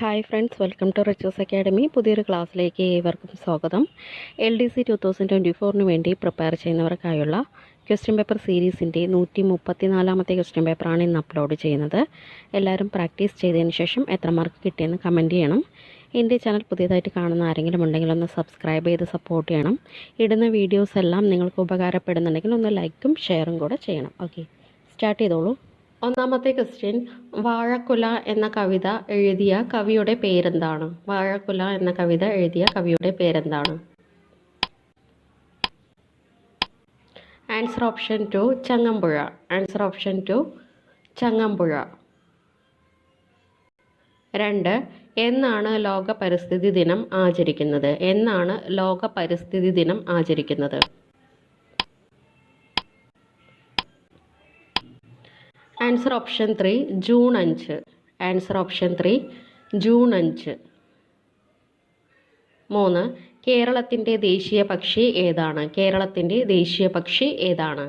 Hi friends, welcome to Riches academy. പുതിയൊരു ക്ലാസ്സിലേക്ക് ഏവർക്കും സ്വാഗതം. LDC 2024 വേണ്ടി പ്രിപ്പയർ ചെയ്യുന്നവർക്കായുള്ള ക്വസ്റ്റ്യൻ പേപ്പർ സീരീസിൻ്റെ 134ാമത്തെ ക്വസ്റ്റ്യൻ പേപ്പറാണ് ഇന്ന് അപ്ലോഡ് ചെയ്യുന്നത്. എല്ലാവരും പ്രാക്ടീസ് ചെയ്തതിന് ശേഷം എത്ര മാർക്ക് കിട്ടിയെന്ന് കമൻറ്റ് ചെയ്യണം. എൻ്റെ ചാനൽ പുതിയതായിട്ട് കാണുന്ന ആരെങ്കിലും ഉണ്ടെങ്കിൽ ഒന്ന് സബ്സ്ക്രൈബ് ചെയ്ത് സപ്പോർട്ട് ചെയ്യണം. ഇടുന്ന വീഡിയോസ് എല്ലാം നിങ്ങൾക്ക് ഉപകാരപ്പെടുന്നുണ്ടെങ്കിൽ ഒന്ന് ലൈക്കും ഷെയറും കൂടെ ചെയ്യണം. ഓക്കെ, സ്റ്റാർട്ട് ചെയ്തോളൂ. ഒന്നാമത്തെ ക്വസ്റ്റ്യൻ, വാഴക്കുല എന്ന കവിത എഴുതിയ കവിയുടെ പേരെന്താണ്? വാഴക്കുല എന്ന കവിത എഴുതിയ കവിയുടെ പേരെന്താണ്? Answer option 2 Changampuzha. Answer option 2 Changampuzha. 2. എന്നാണ് ലോക പരിസ്ഥിതി ദിനം ആചരിക്കുന്നത്? എന്നാണ് ലോക പരിസ്ഥിതി ദിനം ആചരിക്കുന്നത്? Answer option 3 June 5. Answer option 3 June 5. 3. കേരളത്തിൻ്റെ ദേശീയ പക്ഷി ഏതാണ്? കേരളത്തിൻ്റെ ദേശീയ പക്ഷി ഏതാണ്?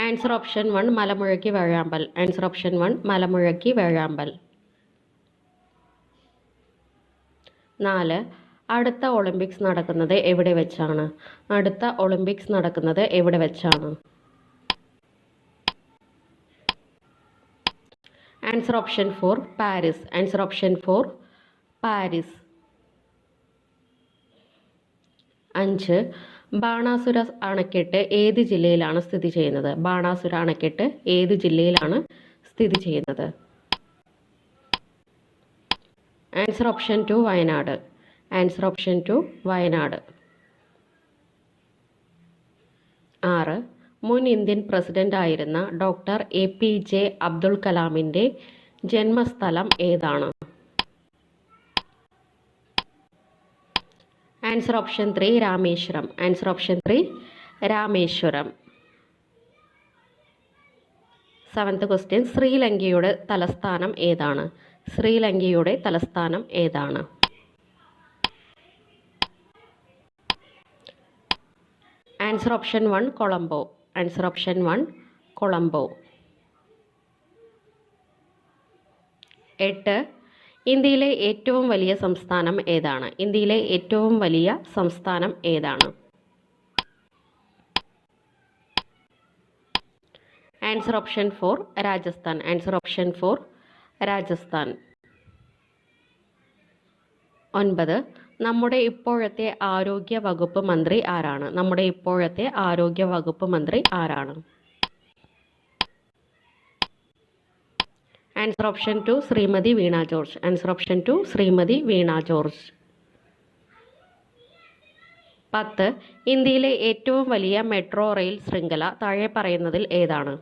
ആൻസർ ഓപ്ഷൻ 1 മലമുഴക്കി വേഴാമ്പൽ. ആൻസർ ഓപ്ഷൻ 1 മലമുഴക്കി വേഴാമ്പൽ. 4. അടുത്ത ഒളിമ്പിക്സ് നടക്കുന്നത് എവിടെ വെച്ചാണ്? അടുത്ത ഒളിമ്പിക്സ് നടക്കുന്നത് എവിടെ വെച്ചാണ്? Answer option 4 Paris. Answer option 4 Paris. 5. Banasura അണക്കെട്ട് ഏത് ജില്ലയിലാണ് സ്ഥിതി ചെയ്യുന്നത്? ബാണാസുര അണക്കെട്ട് ഏത് ജില്ലയിലാണ് സ്ഥിതി ചെയ്യുന്നത്? Answer option 2 Wayanad. Answer option 2 Wayanad. 6. മുൻ ഇന്ത്യൻ പ്രസിഡന്റ് ആയിരുന്ന ഡോക്ടർ APJ അബ്ദുൽ കലാമിൻ്റെ ജന്മസ്ഥലം ഏതാണ്? Answer option 3 Rameswaram. Answer option 3 Rameswaram. 7th question, ശ്രീലങ്കയുടെ തലസ്ഥാനം ഏതാണ്? ശ്രീലങ്കയുടെ തലസ്ഥാനം ഏതാണ്? Answer option 1 Colombo. Answer option 1 Colombo. 8. ഇന്ത്യയിലെ ഏറ്റവും വലിയ സംസ്ഥാനം ഏതാണ്? ഇന്ത്യയിലെ ഏറ്റവും വലിയ സംസ്ഥാനം ഏതാണ്? Answer option 4 Rajasthan. Answer option 4 Rajasthan. 9. നമ്മുടെ ഇപ്പോഴത്തെ ആരോഗ്യ വകുപ്പ് മന്ത്രി ആരാണ്? നമ്മുടെ ഇപ്പോഴത്തെ ആരോഗ്യ വകുപ്പ് മന്ത്രി ആരാണ്? ആൻസർ ഓപ്ഷൻ 2 ശ്രീമതി വീണ ജോർജ്. ആൻസർ ഓപ്ഷൻ 2 ശ്രീമതി വീണ ജോർജ്. 10. ഇന്ത്യയിലെ ഏറ്റവും വലിയ മെട്രോ റെയിൽ ശൃംഖല താഴെ പറയുന്നതിൽ ഏതാണ്?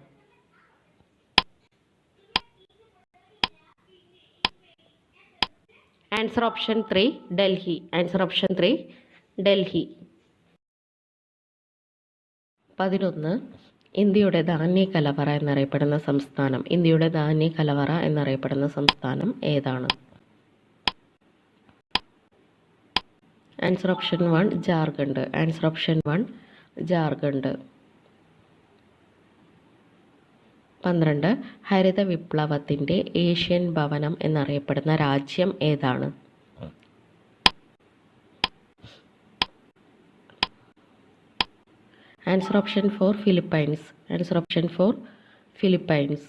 Answer option 3 Delhi. Answer option 3 Delhi. 11. ഇന്ത്യയുടെ ധാന്യ കലവറ എന്നറിയപ്പെടുന്ന സംസ്ഥാനം. ഇന്ത്യയുടെ ധാന്യ കലവറ എന്നറിയപ്പെടുന്ന സംസ്ഥാനം ഏതാണ്? Answer option 1 Jharkhand. Answer option 1 Jharkhand. 12. ഹരിത വിപ്ലവത്തിൻ്റെ ഏഷ്യൻ ഭവനം എന്നറിയപ്പെടുന്ന രാജ്യം ഏതാണ്? Answer option 4 Philippines. Answer option 4 Philippines.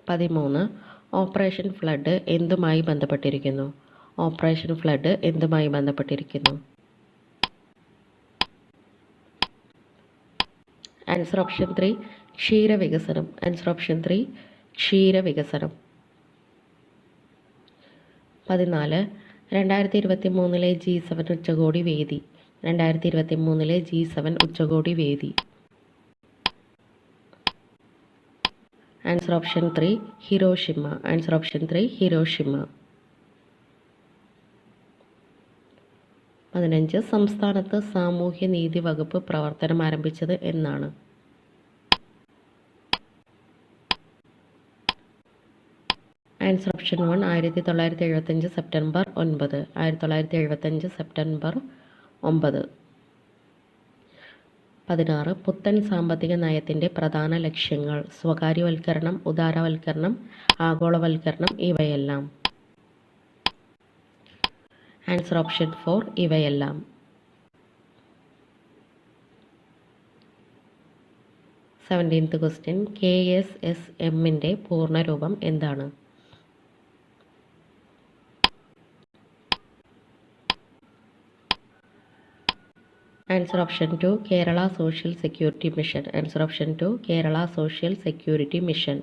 13. Operation flood എന്തുമായി ബന്ധപ്പെട്ടിരിക്കുന്നു? ഓപ്പറേഷൻ ഫ്ലഡ് എന്തുമായി ബന്ധപ്പെട്ടിരിക്കുന്നു? ആൻസർ ഓപ്ഷൻ 3 ക്ഷീരവികസനം. ആൻസർ ഓപ്ഷൻ 3 ക്ഷീരവികസനം. 14. 2023 G7 ഉച്ചകോടി വേദി. 2023 G7 ഉച്ചകോടി വേദി. Answer option 3 Hiroshima. Answer option 3 Hiroshima. 15. സംസ്ഥാനത്ത് സാമൂഹ്യ നീതി വകുപ്പ് പ്രവർത്തനം ആരംഭിച്ചത് എന്നാണ്? Answer option 1 1975 September 9. 1975 സെപ്റ്റംബർ 9. 16 പുത്തൻ സാമ്പത്തിക നയത്തിൻ്റെ പ്രധാന ലക്ഷ്യങ്ങൾ. സ്വകാര്യവൽക്കരണം, ഉദാരവൽക്കരണം, ആഗോളവൽക്കരണം ഇവയെല്ലാം. ആൻസർ ഓപ്ഷൻ 4 ഇവയെല്ലാം. 17th question. KSSMൻ്റെ പൂർണ്ണരൂപം എന്താണ്? Answer option 2 Kerala social security mission. Answer option 2 Kerala social security mission.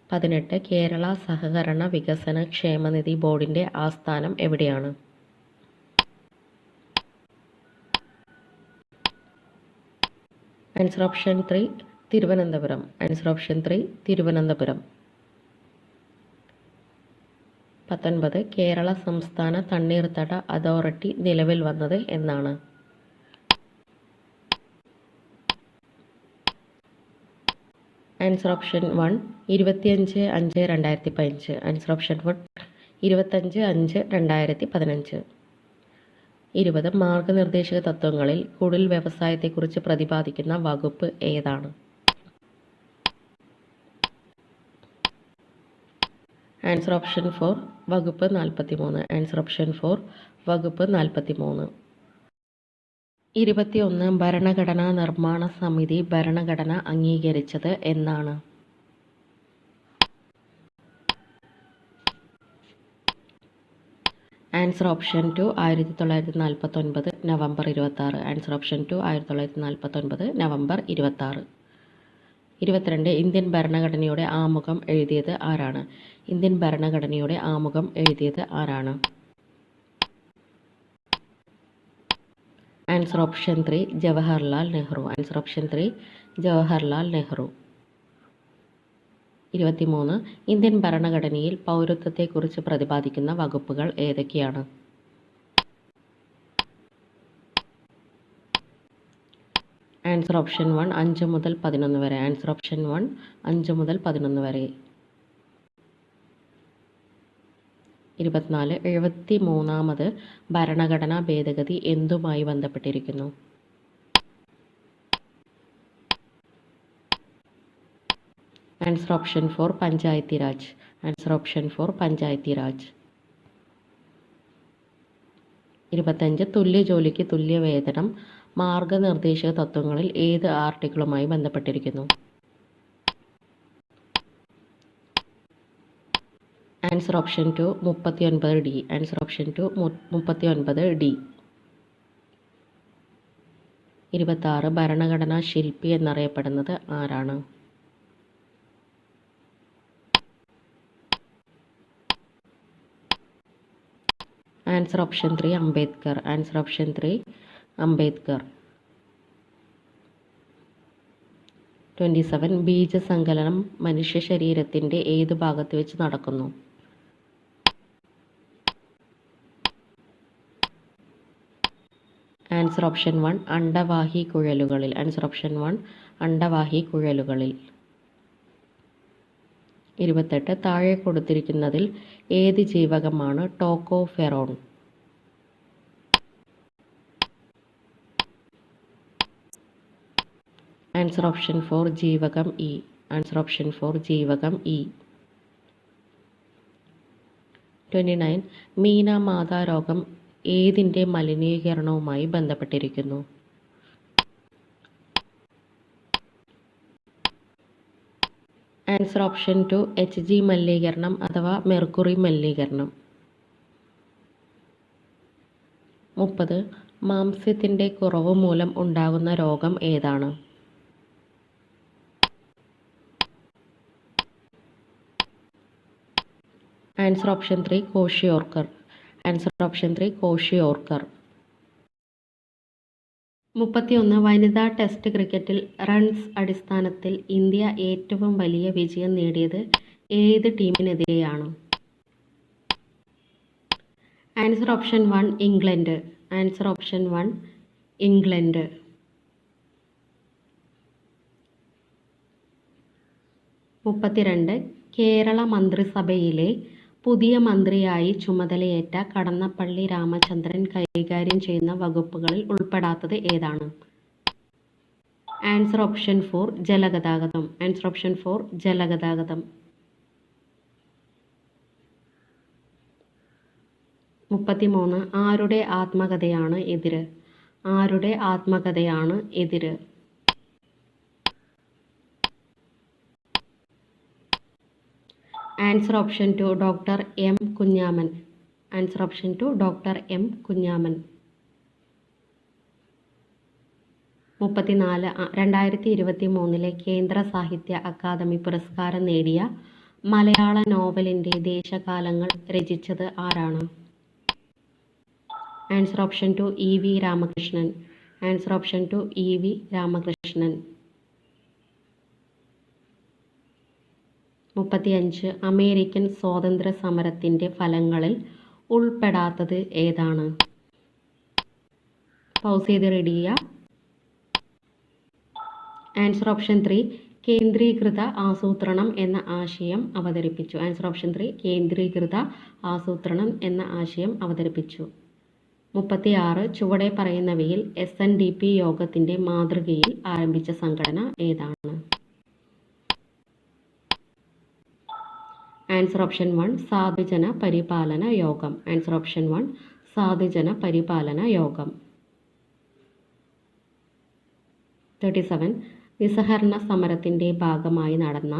18 Kerala സഹകരണ വികസന ക്ഷേമനിധി ബോർഡിൻ്റെ ആസ്ഥാനം എവിടെയാണ്? Answer option 3 Thiruvananthapuram. Answer option 3 Thiruvananthapuram. 19 Kerala സംസ്ഥാന തണ്ണീർത്തട അതോറിറ്റി നിലവിൽ വന്നത് എന്നാണ്? Answer option 1 25/5/2015. Answer option 1 25/5/2015. 20 മാർഗനിർദ്ദേശക തത്വങ്ങളിൽ കുടിൽ വ്യവസായത്തെക്കുറിച്ച് പ്രതിപാദിക്കുന്ന വകുപ്പ് ഏതാണ്? ആൻസർ ഓപ്ഷൻ 4 വകുപ്പ് 43. ആൻസർ ഓപ്ഷൻ 4 വകുപ്പ് 43. 21 ഭരണഘടനാ നിർമ്മാണ സമിതി ഭരണഘടന അംഗീകരിച്ചത് എന്നാണ്? Answer option 2 1949 November 26. Answer option 2 1949 November 26. 22 Indian ഭരണഘടനയുടെ ആമുഖം എഴുതിയത് ആരാണ്? ഇന്ത്യൻ ഭരണഘടനയുടെ ആമുഖം എഴുതിയത് ആരാണ്? Answer option 3 Jawaharlal Nehru. Answer option 3 Jawaharlal Nehru. 23 Indian ഭരണഘടനയിൽ പൗരത്വത്തെക്കുറിച്ച് പ്രതിപാദിക്കുന്ന വകുപ്പുകൾ ഏതൊക്കെയാണ്? ആൻസർ ഓപ്ഷൻ 1 5 മുതൽ 11 വരെ. ആൻസർ ഓപ്ഷൻ 1 5 മുതൽ 11 വരെ. 24 73ാമത് ഭരണഘടനാ ഭേദഗതി എന്തുമായി ബന്ധപ്പെട്ടിരിക്കുന്നു? Answer option 4 Panchayati Raj. Answer option 4 Panchayati Raj. 25 തുല്യ ജോലിക്ക് തുല്യ വേതനം മാർഗനിർദ്ദേശക തത്വങ്ങളിൽ ഏത് ആർട്ടിക്കിളുമായി ബന്ധപ്പെട്ടിരിക്കുന്നു? Answer option 2 39D. Answer option 2 39D. 26 ഭരണഘടനാ ശില്പി എന്നറിയപ്പെടുന്നത് ആരാണ്? Answer option 3 Ambedkar. Answer option 3 Ambedkar. 27 ബീജസങ്കലനം മനുഷ്യ ശരീരത്തിൻ്റെ ഏത് ഭാഗത്ത് വെച്ച് നടക്കുന്നു? ആൻസർ ഓപ്ഷൻ 1 അണ്ഡവാഹി കുഴലുകളിൽ. ആൻസർ ഓപ്ഷൻ 1 അണ്ഡവാഹി കുഴലുകളിൽ. 28 താഴെ കൊടുത്തിരിക്കുന്നതിൽ ഏത് ജീവകമാണ് ടോക്കോഫെറോൺ? ആൻസർ ഓപ്ഷൻ 4 ജീവകം ഇ. ആൻസർ ഓപ്ഷൻ 4 ജീവകം ഇ. 29 മീന-മാത രോഗം ഏതിൻ്റെ മലിനീകരണവുമായി ബന്ധപ്പെട്ടിരിക്കുന്നു? ആൻസർ ഓപ്ഷൻ 2 HG മലിനീകരണം അഥവാ മെർക്കുറി മലിനീകരണം. 30 മാംസ്യത്തിൻ്റെ കുറവ് മൂലം ഉണ്ടാകുന്ന രോഗം ഏതാണ്? Answer option 3 kwashiorkor. Answer option 3 kwashiorkor. 31 വനിതാ ടെസ്റ്റ് ക്രിക്കറ്റിൽ റൺസ് അടിസ്ഥാനത്തിൽ ഇന്ത്യ ഏറ്റവും വലിയ വിജയം നേടിയത് ഏത് ടീമിനെതിരെയാണ്? Answer option 1 England. Answer option 1 England. 32 Kerala മന്ത്രിസഭയിലെ പുതിയ മന്ത്രിയായി ചുമതലയേറ്റ കടന്നപ്പള്ളി രാമചന്ദ്രൻ കൈകാര്യം ചെയ്യുന്ന വകുപ്പുകളിൽ ഉൾപ്പെടാത്തത് ഏതാണ്? ആൻസർ ഓപ്ഷൻ 4 ജലഗതാഗതം. ആൻസർ ഓപ്ഷൻ 4 ജലഗതാഗതം. 33 ആരുടെ ആത്മകഥയാണ് എതിര്? ആരുടെ ആത്മകഥയാണ് Ethiru? Answer option 2 doctor M Kunjaman. Answer option 2 doctor M Kunjaman. 34 2023 കേന്ദ്ര സാഹിത്യ അക്കാദമി പുരസ്കാരം നേടിയ മലയാള നോവലിൻ്റെ ദേശകാലങ്ങൾ രചിച്ചത് ആരാണ്? Answer option 2 E V Ramakrishnan. Answer option 2 E V Ramakrishnan. 35 American സ്വാതന്ത്ര്യ സമരത്തിൻ്റെ ഫലങ്ങളിൽ ഉൾപ്പെടാത്തത് ഏതാണ്? പൗസ് ചെയ്ത് റെഡി ചെയ്യുക. ആൻസർ ഓപ്ഷൻ 3 കേന്ദ്രീകൃത ആസൂത്രണം എന്ന ആശയം അവതരിപ്പിച്ചു. ആൻസർ ഓപ്ഷൻ 3 കേന്ദ്രീകൃത ആസൂത്രണം എന്ന ആശയം അവതരിപ്പിച്ചു. 36 ചുവടെ പറയുന്നവയിൽ SNDP യോഗത്തിൻ്റെ മാതൃകയിൽ ആരംഭിച്ച സംഘടന ഏതാണ്? ആൻസർ ഓപ്ഷൻ 1 സാധുജന പരിപാലന യോഗം. ആൻസർ ഓപ്ഷൻ 1 സാധുജന പരിപാലന യോഗം. 37 നിസ്സഹകരണ സമരത്തിൻ്റെ ഭാഗമായി നടന്ന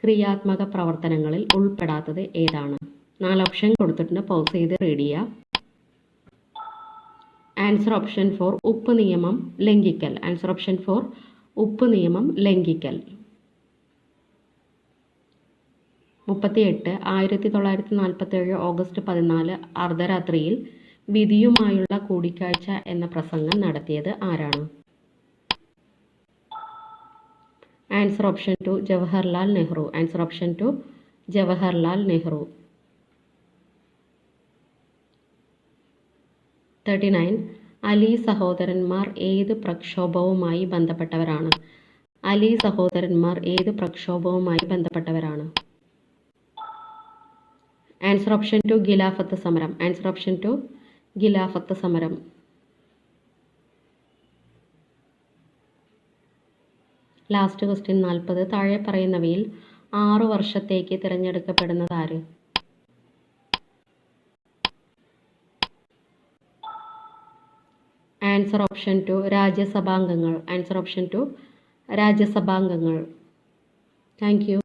ക്രിയാത്മക പ്രവർത്തനങ്ങളിൽ ഉൾപ്പെടാത്തത് ഏതാണ്? 4 ഓപ്ഷൻ കൊടുത്തിട്ടുണ്ട്, പൗസ് ചെയ്ത് റീഡ് ചെയ്യുക. ആൻസർ ഓപ്ഷൻ 4 ഉപ്പ് നിയമം ലംഘിക്കൽ. ആൻസർ ഓപ്ഷൻ 4 ഉപ്പ് നിയമം ലംഘിക്കൽ. 38 1947 ഓഗസ്റ്റ് 14 അർദ്ധരാത്രിയിൽ വിധിയുമായുള്ള കൂടിക്കാഴ്ച എന്ന പ്രസംഗം നടത്തിയത് ആരാണ്? Answer option 2 Jawaharlal Nehru. Answer option 2 Jawaharlal Nehru. 39 Ali സഹോദരന്മാർ ഏത് പ്രക്ഷോഭവുമായി ബന്ധപ്പെട്ടവരാണ്? അലി സഹോദരന്മാർ ഏത് പ്രക്ഷോഭവുമായി ബന്ധപ്പെട്ടവരാണ്? ആൻസർ ഓപ്ഷൻ 2 ഖിലാഫത്ത് സമരം. ആൻസർ ഓപ്ഷൻ 2 ഖിലാഫത്ത് സമരം. ലാസ്റ്റ് ക്വസ്റ്റ്യൻ 40 താഴെ പറയുന്നവയിൽ 6 വർഷത്തേക്ക് തിരഞ്ഞെടുക്കപ്പെടുന്നത് ആര്? ആൻസർ ഓപ്ഷൻ 2 രാജ്യസഭാംഗങ്ങൾ. ആൻസർ ഓപ്ഷൻ 2 രാജ്യസഭാംഗങ്ങൾ. Thank U.